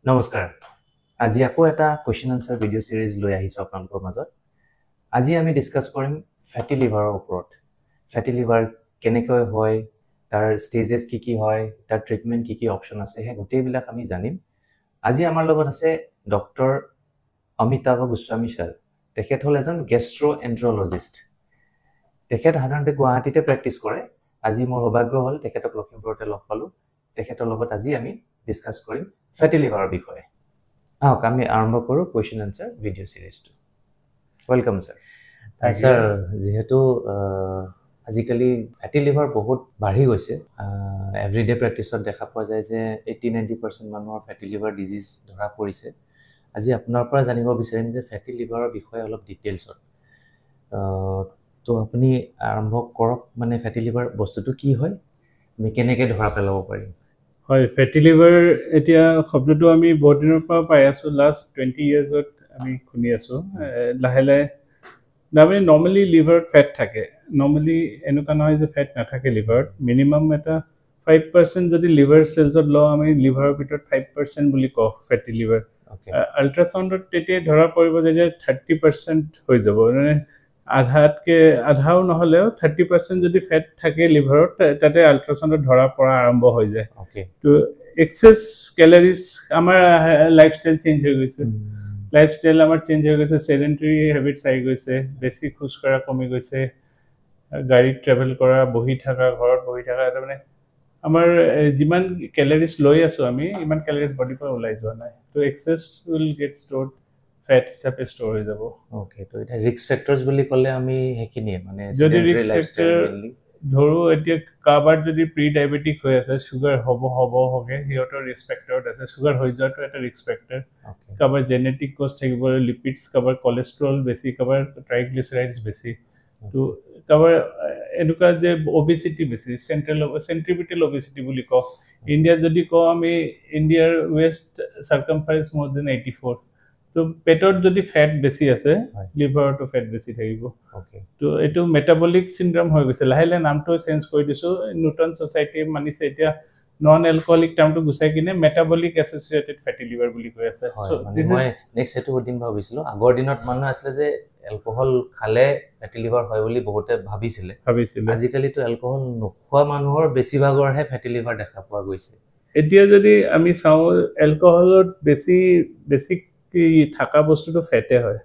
নমস্কাৰ আজি আকৌ এটা কোৱেশ্চন আনসাৰ ভিডিও সিৰিজ লৈ আহিছো আপোনালোকৰ মাজত আজি আমি ডিসকাস কৰিম ফ্যাটি লিভাৰৰ ওপৰত ফ্যাটি লিভাৰ কেনেকৈ হয় তাৰ ষ্টেজেছ কি হয় তাৰ ট্ৰিটমেন্ট কি অপচন আছে হে গোটেইবিলাক আমি জানিম আজি আমাৰ লগত আছে ডক্টৰ অমিতাভ গোস্বামী ছাৰ তেখেত হ'ল এজন গেষ্ট্ৰোএন্ট্ৰলজিষ্ট তেখেত সাধাৰণতে গুৱাহাটীতে প্ৰেক্টিছ কৰে আজি মোৰ সৌভাগ্য হ'ল তেখেতক লখিমপুৰতে লগ পালো তেখেতৰ লগত আজি আমি ডিসকাস কৰিম ফ্যাটি লিভাৰৰ বিষয়ে আহক আমি আৰম্ভ কৰো কোৱেশ্চন আনসাৰ ভিডিও সিৰিজটো ওয়েলকাম স্যাৰ স্যাৰ যেহেতু আজিকালি ফ্যাটি লিভাৰ বহুত বাঢ়ি গৈছে এভৰিডে প্ৰেক্টিছত দেখা পোৱা যায় যে 80-90% মানুহৰ ফ্যাটি লিভাৰ ডিজিজ ধৰা পৰিছে আজি আপোনাৰ পৰা জানিব বিচাৰিম যে ফ্যাটি লিভাৰৰ বিষয়ে অলপ ডিটেইলছত তো আপুনি আৰম্ভ কৰক মানে ফ্যাটি লিভাৰ বস্তুটো কি হয় আমি কেনেকৈ ধৰা পেলাব পাৰিম হয় ফ্যাটি লিভাৰ এতিয়া শব্দটো আমি বহুত দিনৰ পৰা পাই আছো লাষ্ট 20 ইয়াৰ্ছত আমি শুনি আছো লাহে লাহে নামে নৰ্মালি লিভাৰত ফেট থাকে নৰ্মালি এনেকুৱা নহয় যে ফেট নাথাকে লিভাৰত মিনিমাম এটা 5% যদি লিভাৰ সেলছত ল আমি লিভাৰৰ ভিতৰত 5% বুলি কওঁ ফ্যাটি লিভাৰ আল্ট্ৰাসাউণ্ডত তেতিয়া ধৰা পৰিব যে 30% হৈ যাব মানে আধাও নহলেও 30% যদি ফেট থাকে লিভাৰত তাতে আল্ট্ৰাসাউণ্ডত ধৰা পৰা আৰম্ভ হৈ যায় তো এক্সেস ক্যালোৰিজ আমাৰ লাইফস্টাইল চেঞ্জ হৈ গৈছে লাইফস্টাইল আমাৰ চেঞ্জ হৈ গৈছে সেডেন্টাৰী হ্যাবিটস আহি গৈছে বেছি খোজ কৰা কমি গৈছে গাড়ীত ট্ৰেভেল কৰা বহি থকা ঘৰত বহি থকা মানে আমাৰ যিমান ক্যালোৰিজ লৈ আছো আমি ইমান ক্যালোৰিজ বডি পৰা ওলাই যোৱা নাই তো এক্সেস উইল গেট স্টোৰড ফ্যাট হিচাপে স্টোৰ হৈ যাব ওকে তো এটা ৰিস্ক ফ্যাক্টৰস বুলি ক'লে আমি হেকিনিয়ে মানে যদি ৰিস্ক ফ্যাক্টৰ ধৰো এতিয়া কাবাৰ যদি প্ৰি ডায়াবেটিক হৈ আছে সুগাৰ হবে হিয়তৰ ৰিস্ক ফ্যাক্টৰ আছে সুগাৰ হৈ যোৱাটো এটা ৰিস্ক ফ্যাক্টৰ কাবাৰ জেনেটিক কজ থাকিব লিপিডছ কাবাৰ কোলেষ্ট্ৰল বেছি কাবাৰ ট্ৰাইগ্লিসাৰাইডছ বেছি তো কাবাৰ এনেকুৱা যে ওবেসিটি বেছি সেন্ট্ৰিপিটাল ওবেসিটি বুলি কও ইন্ডিয়া যদি কও আমি ইন্ডিয়াৰ ওয়েস্ট সাৰ্কামফাৰেন্স মোৰ দেন 84 তো পেটত যদি ফ্যাট বেছি আছে লিভাৰটো ফ্যাট বেছি থাকিব ওকে তো এটো মেটাবলিক সিনড্ৰোম হৈ গৈছে লাহেলে নামটো চেঞ্জ কৰি দিছো নিউটন সোসাইটি মানিছে এতিয়া নন অ্যালকোহলিক টাৰ্মটো গুছাই কিনে মেটাবলিক এসোসিয়েটেড ফ্যাটি লিভাৰ বুলি কৈ আছে সো মই নেক্সট এটো দিন ভাবিছিলো আগৰ দিনত মানুহ আছিল যে এলকোহল খালে ফ্যাটি লিভাৰ হয় বুলি বহুতে ভাবিছিল আজিকালি তো এলকোহল নোখোৱা মানুহৰ বেছিভাগৰহে ফ্যাটি লিভাৰ দেখা পোৱা গৈছে এতিয়া যদি আমি চাও এলকোহলত বেছি থাকা বস্তুটো ফেটে হয়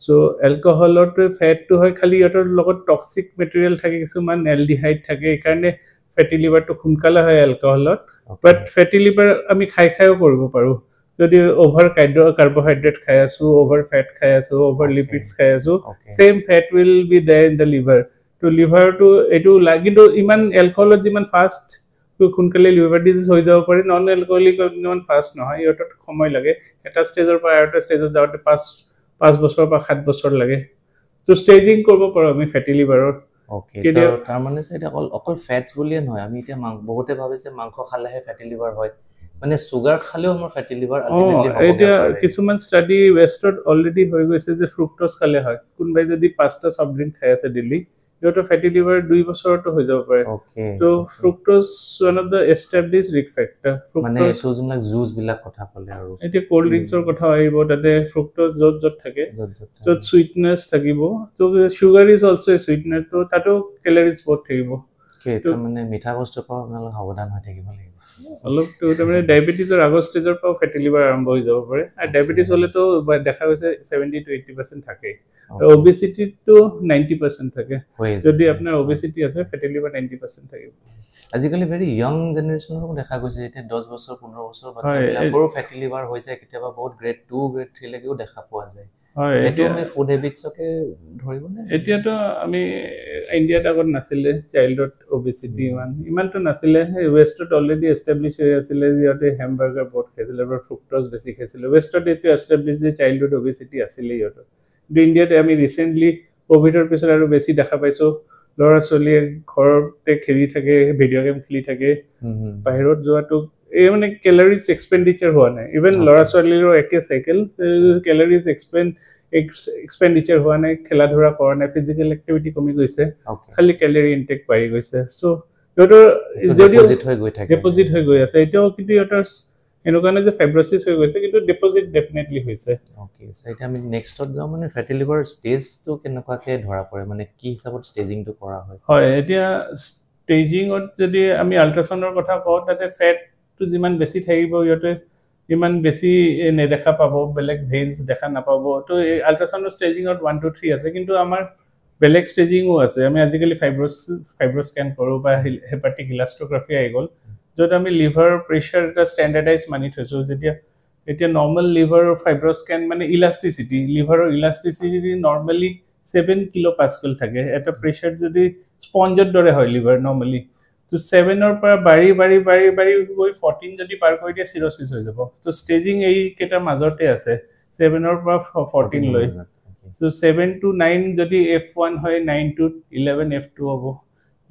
সো এলকোহলত ফেটটো হয় খালি এটাৰ লগত টক্সিক মেটেৰিয়েল থাকে কিছুমান এলডিহাইড থাকে এই কাৰণে ফ্যাটি লিভাৰটো খুনকালে হয় এলকোহলত বাট ফ্যাটি লিভাৰ আমি খাইও কৰিব পাৰো যদি ওভাৰ কাৰ্বোহাইড্ৰেট খাই আছো ওভাৰ ফেট খাই আছো ওভাৰ লিপিডছ খাই আছো same fat will be there in the liver তো লিভাৰটো এটো কিন্তু ইমান এলকোহলত যিমান ফাস্ট খুনকালে লিভাৰ ডিজিজ হৈ যাব পাৰে নন এলকোহলিক ইমান ফাস্ট নহয় এটাত সময় লাগে এটা ষ্টেজৰ পৰা এটা ষ্টেজত যাওঁতে 5 বছৰ বা 7 বছৰ লাগে তো ষ্টেজিং কৰিব পাৰো আমি ফ্যাটি লিভাৰৰ ওকে তো তাৰ মানে সেটা অকল ফ্যাটস বুলিয়ে নহয় আমি এতিয়া বহুতে ভাবে যে মাংস খালেহে ফ্যাটি লিভাৰ হয় মানে সুগাৰ খালেও আমাৰ ফ্যাটি লিভাৰ আলটিমেটলি হ'ব এতিয়া কিছুমান ষ্টাডি ওয়েস্টত অলৰেডি হৈ গৈছে যে ফ্ৰুক্টোজ খালে হয় কোনবাই যদি 5টা সফট ড্ৰিংক খাই আছে ডেইলি ইটো ফ্যাটি লিভাৰ 2 বছৰটো হৈ যাব পাৰে ওকে তো fructose one of the established risk factor মানে সুজুনলাক জুস বিলাক কথা ক'লে আৰু এটি কোল্ড ড্ৰিংকছৰ কথা আহিব তাতে ফ্ৰুক্টোজ যত থাকে যত সুইটনেস থাকিব তো সুগাৰ ইজ অলসো এ সুইটনাৰ তো তাতো ক্যালোৰিজ বহুত থাকিব তো মানে মিঠা বস্তু পৰা আপোনালোক সাৱধান হৈ থাকিব লাগিব অলপ তো মানে ডায়াবেটিছৰ আগৰ ষ্টেজৰ পৰা ফ্যাটি লিভাৰ আৰম্ভ হৈ যাব পাৰে আৰু ডায়াবেটিছ হলে তো দেখা গৈছে 70 to 80% থাকে ওবেসিটি তো 90% থাকে যদি আপোনাৰ ওবেসিটি আছে ফ্যাটি লিভাৰ 90% থাকিব আজিকালি ভেৰি ইয়ং জেনাৰেশনক দেখা গৈছে এতিয়া 10 বছৰ 15 বছৰ বাচ্চাবিলাকৰো ফ্যাটি লিভাৰ হৈ যায় কেতিয়াবা বহুত গ্ৰেড 2 গ্ৰেড 3 লৈকেও দেখা পোৱা যায় হয় এটো আমি ফুড হ্যাবিটছকে ধৰিব নে এতিয়া তো আমি ইন্ডিয়াত আগত নাছিলে চাইল্ডত ওবেসিটি ইমান তো নাছিলে ওয়েস্টত অলৰেডি এস্টাবলিশ হৈ আছিল যিহতে হ্যামবাৰ্গাৰ বহুত খাইছিল আৰু ফ্ৰুক্টোজ বেছি খাইছিল ওয়েস্টত এটো এস্টাবলিশ যে চাইল্ডহুড ওবেসিটি আছিল ইহত ইন্ডিয়াত আমি ৰিসেন্টলি কোভিডৰ পিছত আৰু বেছি দেখা পাইছো লৰা চলিয়ে ঘৰতে খেলি থাকে ভিডিও গেম খেলি থাকে বাহিৰত যোৱাটো এই মানে ক্যালোৰিজ এক্সপেন্ডিচাৰ হোৱা নাই ইভেন লৰা চলিৰ একে সাইকেল ক্যালোৰিজ এক্সপেন্ডিচাৰ হোৱা নাই খেলা ধৰা কৰা নাই ফিজিক্যাল এক্টিভিটি কমি গৈছে খালি ক্যালোৰি ইনটেক বাঢ়ি গৈছে সো ইহতৰ যদি ডিপোজিট হৈ গৈ আছে এতিয়াও কিন্তু ইহতৰ এনেকুৱা নহয় যে ফাইব্ৰচিছ হৈ গৈছে কিন্তু ডিপজিট ডেফিনেটলি হৈছে ওকে সো এটা আমি নেক্সটত যাওঁ মানে ফেটি লিভাৰ ষ্টেজটো কেনেকুৱাকে ধৰা পৰে মানে কি হিচাপত ষ্টেজিংটো কৰা হয় হয় এতিয়া ষ্টেজিঙত যদি আমি আল্ট্ৰাছাউণ্ডৰ কথা কওঁ তাতে ফেটটো যিমান বেছি থাকিব ইহঁতে ইমান বেছি নেদেখা পাব বেলেগ ভেইনছ দেখা নাপাব তো এই আল্ট্ৰাছাউণ্ডৰ ষ্টেজিঙত 1 2 3 আছে কিন্তু আমাৰ বেলেগ ষ্টেজিঙো আছে আমি আজিকালি ফাইব্ৰ স্কেন কৰোঁ বা হেপাটিক ইলাষ্ট্ৰোগ্ৰাফি আহি গ'ল য'ত আমি লিভাৰ প্ৰেছাৰ এটা ষ্টেণ্ডাৰ্ডাইজ মানি থৈছোঁ যেতিয়া এতিয়া নৰ্মেল লিভাৰৰ ফাইব্ৰ স্কেন মানে ইলাষ্টিচিটি লিভাৰৰ ইলাষ্টিচিটি নৰ্মেলি 7 কিলো পাস্কেল থাকে এটা প্ৰেছাৰ যদি স্পঞ্জৰ দৰে হয় লিভাৰ নৰ্মেলি তো 7ৰ পৰা বাঢ়ি বাঢ়ি বাঢ়ি বাঢ়ি গৈ 14 যদি পাৰ কৰি দিয়ে চিৰচিছ হৈ যাব তো ষ্টেজিং এই কেইটাৰ মাজতে আছে 7ৰ পৰা 14 লৈ So 7 to 9 যদি F1 হয় 9 to 11 F2 হ'ব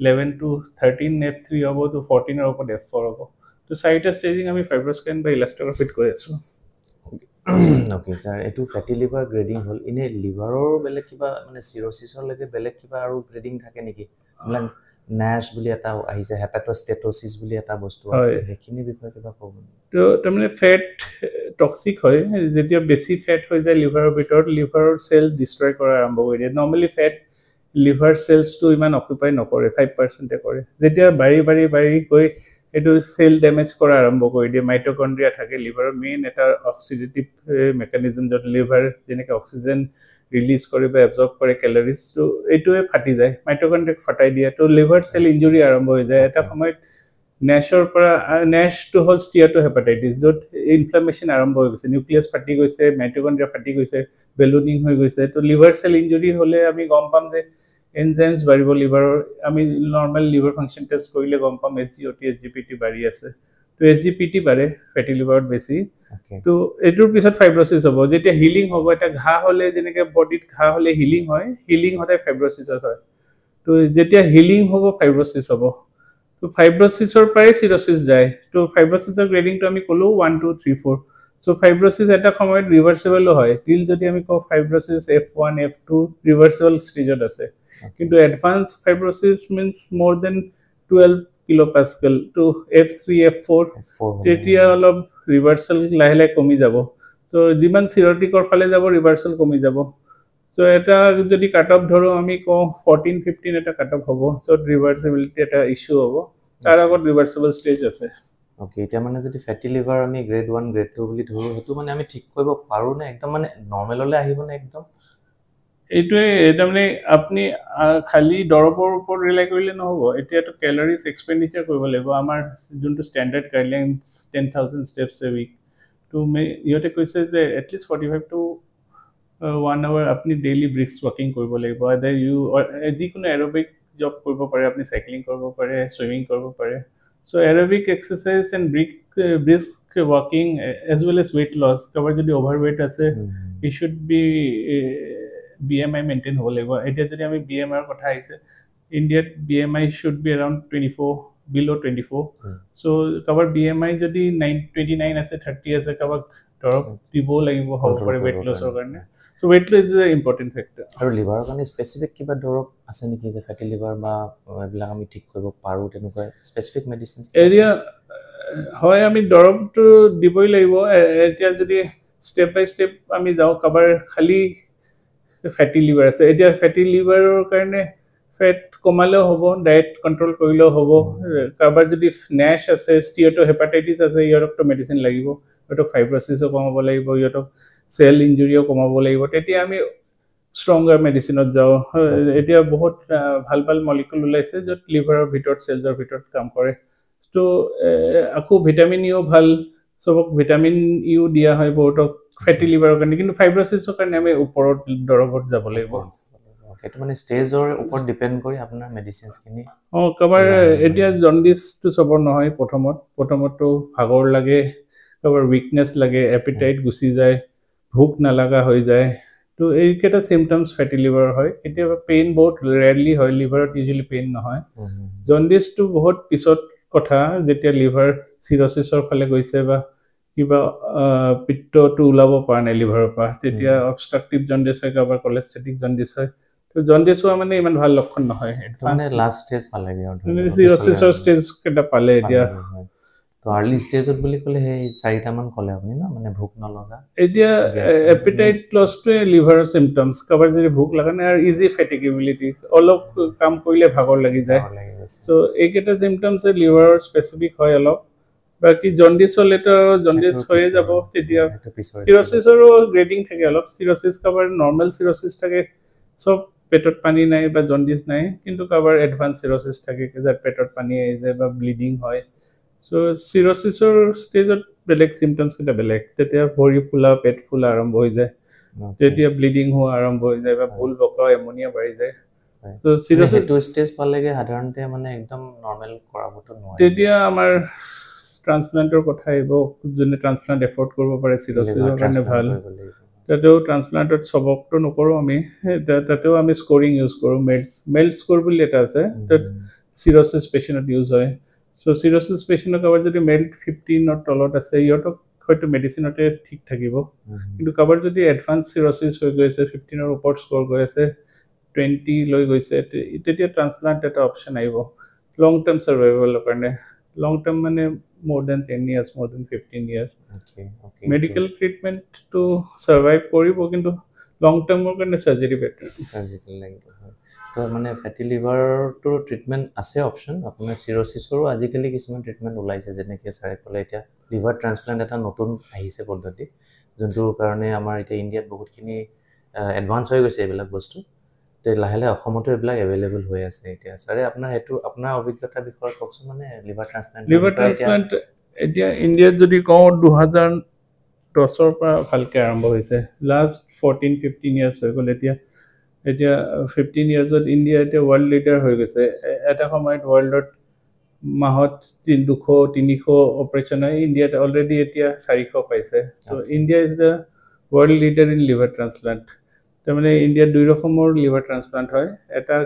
11 to 13 F3 হ'ব তো 14 এর উপর F4 হ'ব তো চাৰিটা ষ্টেজিং আমি ফাইব্ৰস্কেন বা ইলাষ্ট্ৰোগ্ৰাফিত কৈ আছো ওকে স্যাৰ এটু ফ্যাটি লিভাৰ গ্ৰেডিং হল ইনে লিভাৰৰ বেলেগ কিবা মানে সিৰোসিছৰ লাগে বেলেগ কিবা আৰু গ্রেডিং থাকে নেকি মানে NASH বুলি এটা আহিছে হেপাটোষ্টেটোসিস বুলি এটা বস্তু আছে হেখিনি বিষয় কিবা ক'ব তো তাৰমানে ফেট টক্সিক হয় যেতিয়া বেছি ফেট হৈ যায় লিভাৰৰ ভিতৰত লিভাৰৰ সেল ডিস্ট্ৰয় কৰা আৰম্ভ কৰি দিয়ে নৰ্মালি ফেট লিভাৰ সেলছটো ইমান অকুপাই নকৰে 5% কৰে যেতিয়া বাঢ়ি বাঢ়ি বাঢ়ি গৈ এটো সেল ড্যামেজ কৰা আৰম্ভ কৰি দিয়ে মাইটোকন্ড্ৰিয়া থাকে লিভাৰৰ মেইন এটা অক্সিডেটিভ মেকানিজম যত লিভাৰ যেনেকৈ অক্সিজেন ৰিলিজ কৰে বা এবজৰ্ব কৰে ক্যালোৰিজ তো এটোৱে ফাটি যায় মাইটোকন্ড্ৰিয়াক ফাটাই দিয়ে তো লিভাৰ সেল ইনজুৰি আৰম্ভ হৈ যায় এটা সময়ত NASHৰ পৰা NASH to হল স্টিয়াটোহেপাটাইটিছ যত ইনফ্লামেশন আৰম্ভ হৈ গৈছে নিউক্লিয়াছ ফাটি গৈছে মাইটোকন্ড্ৰিয়া ফাটি গৈছে বেলুনিং হৈ গৈছে তো লিভাৰ সেল ইনজুৰি হলে আমি গম পাম যে এনজাইমছ বাঢ়িব লিভাৰৰ আমি নৰ্মাল লিভাৰ ফাংচন টেষ্ট কৰিলে গম পাম SGOT SGPT বাঢ়ি আছে তো SGPT বাঢ়ে ফেটি লিভাৰত বেছি তো এটোৰ পিছত ফাইব্ৰচিছ হ'ব যেতিয়া হিলিং হ'ব এটা ঘা হলে যেনেকৈ বডিত ঘা হলে হিলিং হয় হিলিং হতে ফাইব্ৰচিছ হয় তো যেতিয়া হিলিং হ'ব ফাইব্ৰচিছ হ'ব তো ফাইব্ৰচিছৰ পৰাই চিৰচিছ যায় তো ফাইব্ৰচিছৰ গ্ৰেডিংটো আমি কলো 1 2 3 4 সো ফাইব্ৰচিছ এটা সময়ত ৰিভাৰ্সিবল হয় তিল যদি আমি কওঁ ফাইব্ৰচিছ F1 F2 ৰিভাৰ্সিবল ষ্টেজত আছে কিন্তু এডভান্স ফাইব্ৰচিছ মিন্স মোৰ দেন 12 কিলোপাস্কেল টু F3 F4 তেতিয়া অলপ ৰিভাৰ্সাল লাহে লাহে কমি যাব তো যিমান সিৰটিকৰ ফালে যাব ৰিভাৰ্সাল কমি যাব সো এটা যদি কাট অফ ধৰো আমি কওঁ 14 15 এটা কাট অফ হ'ব সো ৰিভাৰ্সিবিলিটি এটা ইস্যু হ'ব তাৰ আগত ৰিভাৰ্সিবল ষ্টেজ আছে ওকে এটা মানে যদি ফ্যাটি লিভাৰ আমি গ্ৰেড 1 গ্ৰেড 2 বুলি ধৰো হেতু মানে আমি ঠিক কৰিব পাৰো না একদম মানে নৰমাললে আহিব না একদম এইটোৱে এটা মানে আপনি খালি দৰবৰ ওপৰত ৰিলাই কৰিলে নহব এতিয়াটো ক্যালোৰিজ এক্সপেন্ডিচাৰ কৰিব লাগিব আমাৰ যোনটো ষ্টেণ্ডাৰ্ড গাইডলাইনছ 10000 স্টেপছ এ উইক তো ইহঁতে কৈছে যে এটলিষ্ট 45 টু 1 আৱাৰ আপনি ডেইলি ব্ৰিস্ক ওয়াকিং কৰিব লাগিব আদাৰ ইউ যিকোনো এৰোবিক জব কৰিব পাৰে আপনি সাইক্লিং কৰিব পাৰে সুইমিং কৰিব পাৰে so aerobic exercise and brisk walking as well as weight loss cover যদি ওভাৰৱেট আছে ই শুড বি BMI maintain হ'ব লাগিব এতিয়া যদি আমি BMI ৰ কথা আহিছে ইন্ডিয়াত BMI should be around 24 below 24 so cover BMI যদি 29 আছে 30 আছে cover দৰব দিব লাগিব হ'ব পাৰে weight loss ৰ কাৰণে so weight loss is an important factor আৰু লিভাৰৰ কাৰণে স্পেসিফিক কিবা দৰব আছে নেকি যে ফ্যাটি লিভাৰ বা এবিলাক আমি ঠিক কৰিব পাৰো তেনেকুৱা স্পেসিফিক মেডিসিনস এৰিয়া হয় আমি দৰবটো দিবই লাগিব এতিয়া যদি স্টেপ বাই স্টেপ আমি যাও কভাৰ খালি ফ্যাটি লিভাৰ আছে এতিয়া ফ্যাটি লিভাৰৰ কাৰণে ফেট কমালেও হ'ব ডায়েট কন্ট্ৰোল কৰিলেও হ'ব কাবাৰ যদি NASH আছে স্টিয়াটোহেপাটাইটিছ আছে ইয়াৰটো মেডিসিন লাগিব এটো ফাইব্ৰচিছও কমাব লাগিব ইয়াৰটো সেল ইনজুৰিও কমাব লাগিব তেতিয়া আমি ষ্ট্ৰংগাৰ মেডিসিনত যাও এতিয়া বহুত ভাল ভাল মলিকুল ওলাইছে যত লিভাৰৰ ভিতৰত সেলছৰ ভিতৰত কাম কৰে তো আকো ভিটামিন ইও ভাল সবক ভিটামিন ইও দিয়া হয় বহুতক ফ্যাটি লিভাৰৰ কাৰণে কিন্তু ফাইব্ৰচিছৰ কাৰণে আমি ওপৰত দৰবত যাব লাগিব এটা মানে ষ্টেজৰ ওপৰত ডিপেন্ড কৰি আপোনাৰ মেডিসিনস কিনি কভাৰ এতিয়া জন্ডিস তো সবৰ নহয় প্ৰথমতো ভাগৰ লাগে কভাৰ উইকনেস লাগে এপিটাইট গুচি যায় ভোক নালাগা হৈ যায় তো এই কেটা সিম্পটমস ফ্যাটি লিভাৰ হয় এতিয়া পেইন বহুত ৰেয়াৰলি হয় লিভাৰত ইউজুয়ালি পেইন নহয় জন্ডিস তো বহুত পিছত কথা যেতিয়া লিভাৰ সিৰচিছৰ ফালে গৈছে বা কিবা পিত্তটো ওলাব পৰা নাই লিভাৰৰ পৰা তেতিয়া অবষ্ট্ৰাকটিভ জন্ডিস হয় কভাৰ কলেষ্টেটিক জন্ডিস হয় তো জন্ডিসও মানে ইমান ভাল লক্ষণ নহয় মানে লাষ্ট ষ্টেজ পালেগে সিৰচিছৰ ষ্টেজ কেটা পালে এতিয়া তো আৰ্লি ষ্টেজত বুলি ক'লে সেই 4টামান ক'লে আপুনি ন মানে ভোক নলগা এতিয়া এপিটাইট লছটোৱে লিভাৰৰ চিমটমছ কাৰোবাৰ যদি ভোক লগা নাই আৰু ইজি ফেটিগেবিলিটি অলপ কাম কৰিলে ভাগৰ লাগি যায় চ' এইকেইটা চিমটমছে লিভাৰৰ স্পেচিফিক হয় অলপ বাকী জণ্ডিছ হ'লেতো জণ্ডিছ হৈয়ে যাব তেতিয়া চিৰচিছৰো গ্ৰেডিং থাকে অলপ চিৰচিছ কাৰোবাৰ নৰ্মেল চিৰচিছ থাকে চব পেটত পানী নাই বা জণ্ডিছ নাই কিন্তু কাৰোবাৰ এডভান্স চিৰচিছ থাকে যাৰ পেটত পানী আহি যায় বা ব্লিডিং হয় চ' চিৰচিছৰ ষ্টেজত বেলেগ চিমটমছ কেইটা বেলেগ তেতিয়া ভৰি ফুলা পেট ফুলা আৰম্ভ হৈ যায় তেতিয়া ব্লিডিং হোৱা আৰম্ভ হৈ যায় বা ভুল বকা এমনিয়া বাঢ়ি যায় চ' চিৰচিছ ষ্টেজ পালেগে সাধাৰণতে মানে একদম নৰ্মেল কৰাবতো নোৱাৰে তেতিয়া আমাৰ ট্ৰান্সপ্লান্টৰ কথা আহিব যোনে ট্ৰান্সপ্লান্ট এফৰ্ড কৰিব পাৰে চিৰচিছৰ কাৰণে ভাল তাতেও ট্ৰান্সপ্লান্টত চবকটো নকৰোঁ আমি তাতেও আমি স্ক'ৰিং ইউজ কৰোঁ মেল্ট স্ক'ৰ বুলি এটা আছে তাত চিৰচিছ পেচেণ্টত ইউজ হয় চ' চিৰচিছ পেচেণ্টৰ কাৰোবাৰ যদি মেল্ট 15ৰ তলত আছে সিহঁতক হয়তো মেডিচিনতে ঠিক থাকিব কিন্তু কাৰোবাৰ যদি এডভান্স চিৰচিছ হৈ গৈ আছে 15ৰ ওপৰত স্ক'ৰ গৈ আছে 20 লৈ গৈছে তেতিয়া ট্ৰান্সপ্লান্ট এটা অপশ্যন আহিব লং টাৰ্ম চাৰ্ভাইভেলৰ কাৰণে লং টাৰ্ম মানে more than 10 years, more than 15 years. Okay. Medical treatment to survive koribo kintu long term karone surgery better. Surgical like to mane fatty liver to treatment ase option apuna cirrhosis oru ajikali kisman treatment ulaise jene ke sare kole eta liver transplant eta notun ahise poddhati jontur karone amar eta India bahut kini advance hoy goise ebelak bostu তে লাহে লাহে অসমতো এইবিলাক available হৈ আছে এতিয়া ছাৰে আপোনাৰ অভিজ্ঞতা বিষয়ে কওকচোন মানে লিভাৰ ট্ৰান্সপ্লান্ট এতিয়া ইণ্ডিয়াত যদি কওঁ 2010ৰ পৰা ভালকৈ আৰম্ভ হৈছে লাষ্ট 14-15 ইয়াৰ্ছ হৈ গ'ল এতিয়া 15 ইয়াৰ্ছত ইণ্ডিয়া এতিয়া ৱৰ্ল্ড লিডাৰ হৈ গৈছে এটা সময়ত ৱৰ্ল্ডত মাহত 200-300 অপাৰেশ্যন হয় ইণ্ডিয়াত অলৰেডি এতিয়া 400 পাইছে ত' India is the world leader in liver transplant তাৰমানে ইণ্ডিয়াত দুই ৰকমৰ লিভাৰ ট্ৰান্সপ্লান্ট হয় এটা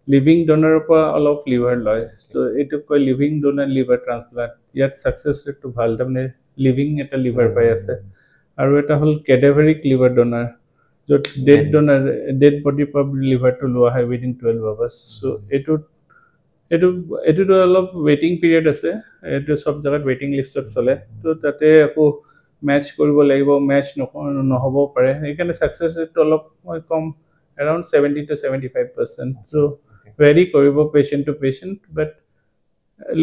লিভিং ডোনাৰৰ পৰা অলপ লিভাৰ লয় চ' এইটোক কয় লিভিং ডোনাৰ লিভাৰ ট্ৰান্সপ্লান্ট ইয়াত ছাকচেছ ৰেটটো ভাল তাৰমানে লিভিং এটা লিভাৰ পাই আছে আৰু এটা হ'ল কেডাভাৰিক লিভাৰ ডোনাৰ য'ত ডেড বডিৰ পৰা লিভাৰটো লোৱা হয় উইদিন 12 আৱাৰ্ছ চ' এইটোতো অলপ ৱেইটিং পিৰিয়ড আছে এইটো চব জেগাত ৱেইটিং লিষ্টত চলে ত' তাতে আকৌ মেচ কৰিব লাগিব মেচ নহ'ব পাৰে সেইকাৰণে ছাকচেছ ৰেটটো অলপ কম around 70-75%. So vary কৰিব patient to patient, but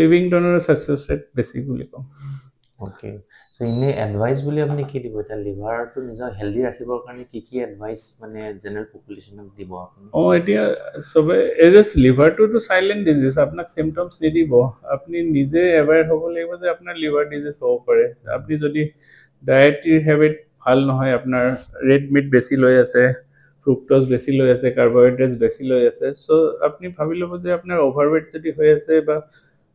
living donor success rate basically com. Okay. So ইনে এডভাইস বুলি আপুনি কি দিব এটা লিভাৰটো নিজৰ হেলদি ৰাখিবৰ কাৰণে কি এডভাইস মানে জেনাৰেল পপুলেশনক দিব আপুনি এতিয়া সবে এজ লিভাৰটো সাইলেন্ট ডিজিজ আপোনাক সিম্পটমস নিদিব আপুনি নিজে এৱেৰ হ'ব লাগিব যে আপোনাৰ লিভাৰ ডিজিজ হ'ব পাৰে আপুনি যদি ডায়েটৰী হেবিট ভাল নহয় আপোনাৰ ৰেড মিট বেছি লৈ আছে ফ্ৰুক্টোজ বেছি লৈ আছে কাৰ্বোহাইড্ৰেটস বেছি লৈ আছে সো আপনি ভাবি ল'ব যে আপোনাৰ ওভাৰৱেট যদি হৈ আছে বা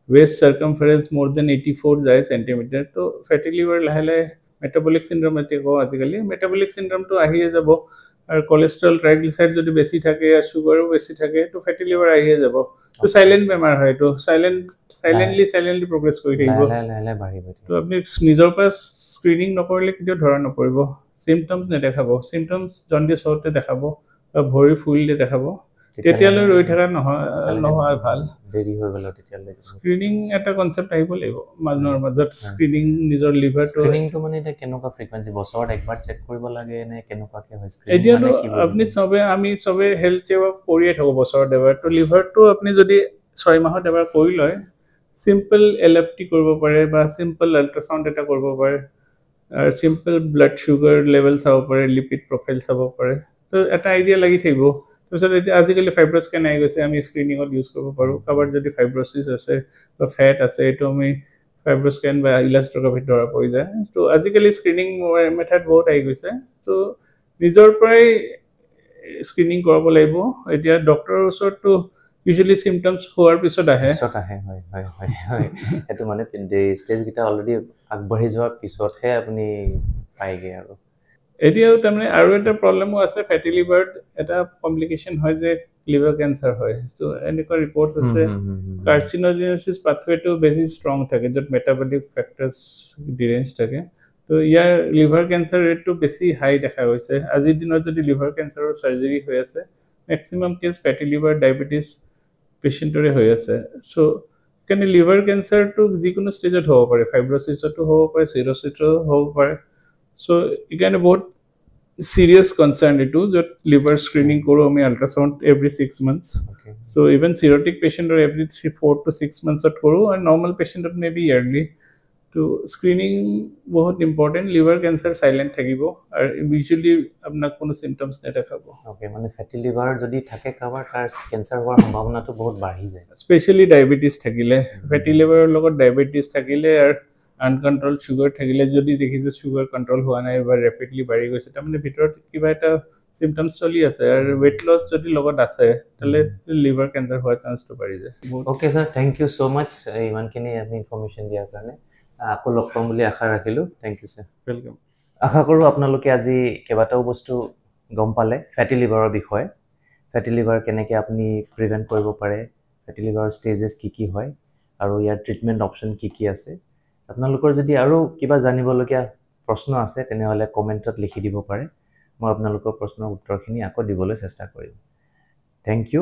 waist circumference more than 84 যায় সেন্টিমিটার তো ফ্যাটি লিভার লাহে মেটাবলিক সিনড্রোম এতে কো আজিকালি মেটাবলিক সিনড্রোম তো আহিয়ে যাব আর কোলেস্টেরল ট্রাইগ্লিসাইড যদি বেশি থাকে আর সুগারও বেশি থাকে তো ফ্যাটি লিভার আহিয়ে যাব তো সাইলেন্ট বেমার হয় তো সাইলেন্টলি প্রগ্রেস কৰি থাকিব লাহে বাঢ়িব তো আপনি নিজৰ পাস স্ক্ৰিনিং নকৰিলে কিটো ধৰা নপৰিব সিম্পটমস নেদেখাব সিম্পটমস জন্ডিস হতে দেখাব বা ভৰি ফুলিলে দেখাব তেতিয়ালৈ ৰৈ থকা নহয় ভাল দেৰি হৈ গ'ল তেতিয়ালৈ স্ক্ৰিনিং এটা কনসেপ্ট আহিব লাগিব মানুহৰ মাজত স্ক্ৰিনিং নিজৰ লিভাৰটো স্ক্ৰিনিংটো মানে এটা কেনেকুৱা ফ্ৰিকুৱেন্সি বছৰত একবাৰ চেক কৰিব লাগে নে কেনেকুৱাকে হয় স্ক্ৰিনিং এতিয়াতো আপুনি আমি সবে হেলথ চেকআপ কৰিয়ে থাকো বছৰত এবাৰ তো লিভাৰটো আপুনি যদি 6 মাহত এবাৰ কৰি লয় সিম্পল এলএফটি কৰিব পাৰে বা সিম্পল আল্ট্ৰাসাউন্ড এটা কৰিব পাৰে আৰু সিম্পল ব্লাড সুগাৰ লেভেল চাব পাৰে লিপিড প্ৰফাইল চাব পাৰে তো এটা আইডিয়া লাগি থাকিব তাৰপিছত এতিয়া আজিকালি ফাইব্ৰছ স্কেন আহি গৈছে আমি স্ক্ৰিনিঙত ইউজ কৰিব পাৰোঁ কাৰোবাৰ যদি ফাইব্ৰছিছ আছে বা ফেট আছে এইটো আমি ফাইব্ৰছ স্কেন বা ইলাষ্ট্ৰোগ্ৰাফিত ধৰা পৰি যায় তো আজিকালি স্ক্ৰিনিং মেথড বহুত আহি গৈছে তো নিজৰ পৰাই স্ক্ৰিনিং কৰাব লাগিব এতিয়া ডক্টৰৰ ওচৰততো ইউজুৱেলি সিম্পটমস হোৱাৰ পিছত আহে হয় এইটো মানে ষ্টেজ গিটা অলৰেডি আগবাঢ়ি যোৱাৰ পিছতহে আপুনি পাইগে আৰু এতিয়াও তাৰমানে আৰু এটা প্ৰব্লেমো আছে ফেটি লিভাৰত এটা কমপ্লিকেশ্যন হয় যে লিভাৰ কেঞ্চাৰ হয় তো এনেকুৱা ৰিপৰ্টছ আছে কাৰ্চিনোজেনেছিছ পাথৱেটো বেছি ষ্ট্ৰং থাকে য'ত মেটাবলিক ফেক্টৰছ ডিৰেঞ্জ থাকে তো ইয়াৰ লিভাৰ কেঞ্চাৰ ৰেটটো বেছি হাই দেখা গৈছে আজিৰ দিনত যদি লিভাৰ কেঞ্চাৰৰ চাৰ্জাৰী হৈ আছে মেক্সিমাম কেছ ফেটি লিভাৰ ডায়েবেটিছ পেচেণ্টৰে হৈ আছে চ' সেইকাৰণে লিভাৰ কেঞ্চাৰটো যিকোনো ষ্টেজত হ'ব পাৰে, ফাইব্ৰচিছতো হ'ব পাৰে, চিৰচিছতো হ'ব পাৰে। চ' এইকাৰণে বহুত চিৰিয়াছ কনচাৰ্ণ এইটো, য'ত লিভাৰ স্ক্ৰিনিং কৰোঁ আমি আল্ট্ৰাচাউণ্ড এভৰি 6 months। Okay. চ' ইভেন চিৰটিক পেচেণ্টৰ এভৰি 4 to 6 monthsত কৰোঁ, আৰু নৰ্মেল পেচেণ্টত মে বি ইয়াৰলি। তো স্ক্ৰিনিং বহুত ইম্পৰ্টেণ্ট। লিভাৰ কেঞ্চাৰ চাইলেণ্ট থাকিব আৰু ইউজুৱেলি আপোনাক কোনো চিমটমছ নেদেখাব। Okay, মানে ফেটি লিভাৰ যদি থাকে কাৰোবাৰ, তাৰ কেঞ্চাৰ হোৱাৰ সম্ভাৱনাটো বহুত বাঢ়ি যায়। স্পেচিয়েলি ডায়েবেটিছ থাকিলে, ফেটি লিভাৰৰ লগত ডায়েবেটিছ থাকিলে আৰু আনকণ্ট্ৰল চুগাৰ থাকিলে, যদি দেখিছে চুগাৰ কণ্ট্ৰল হোৱা নাই বা ৰেপিডলি বাঢ়ি গৈছে, তাৰমানে ভিতৰত কিবা এটা চিমটমছ চলি আছে, আৰু ৱেইট লছ যদি লগত আছে, তাহলে লিভাৰ কেঞ্চাৰ হোৱাৰ চান্সটো বাঢ়ি যায়। Okay sir, thank you so' much ইমানখিনি আপুনি ইনফৰ্মেশ্যন দিয়াৰ কাৰণে। আকৌ লগ পাম বুলি আশা ৰাখিলোঁ। Thank you sir. ৱেলকাম। আশা কৰোঁ আপোনালোকে আজি কেইবাটাও বস্তু গম পালে ফেটি লিভাৰৰ বিষয়ে। ফেটি লিভাৰ কেনেকৈ আপুনি প্ৰিভেণ্ট কৰিব পাৰে, ফেটি লিভাৰৰ ষ্টেজেছ কি হয়, আৰু ইয়াৰ ট্ৰিটমেণ্ট অপশ্যন কি আছে। আপোনালোকৰ যদি আৰু কিবা জানিবলগীয়া প্ৰশ্ন আছে, তেনেহ'লে কমেণ্টত লিখি দিব পাৰে। মই আপোনালোকৰ প্ৰশ্নৰ উত্তৰখিনি আকৌ দিবলৈ চেষ্টা কৰিম। Thank U.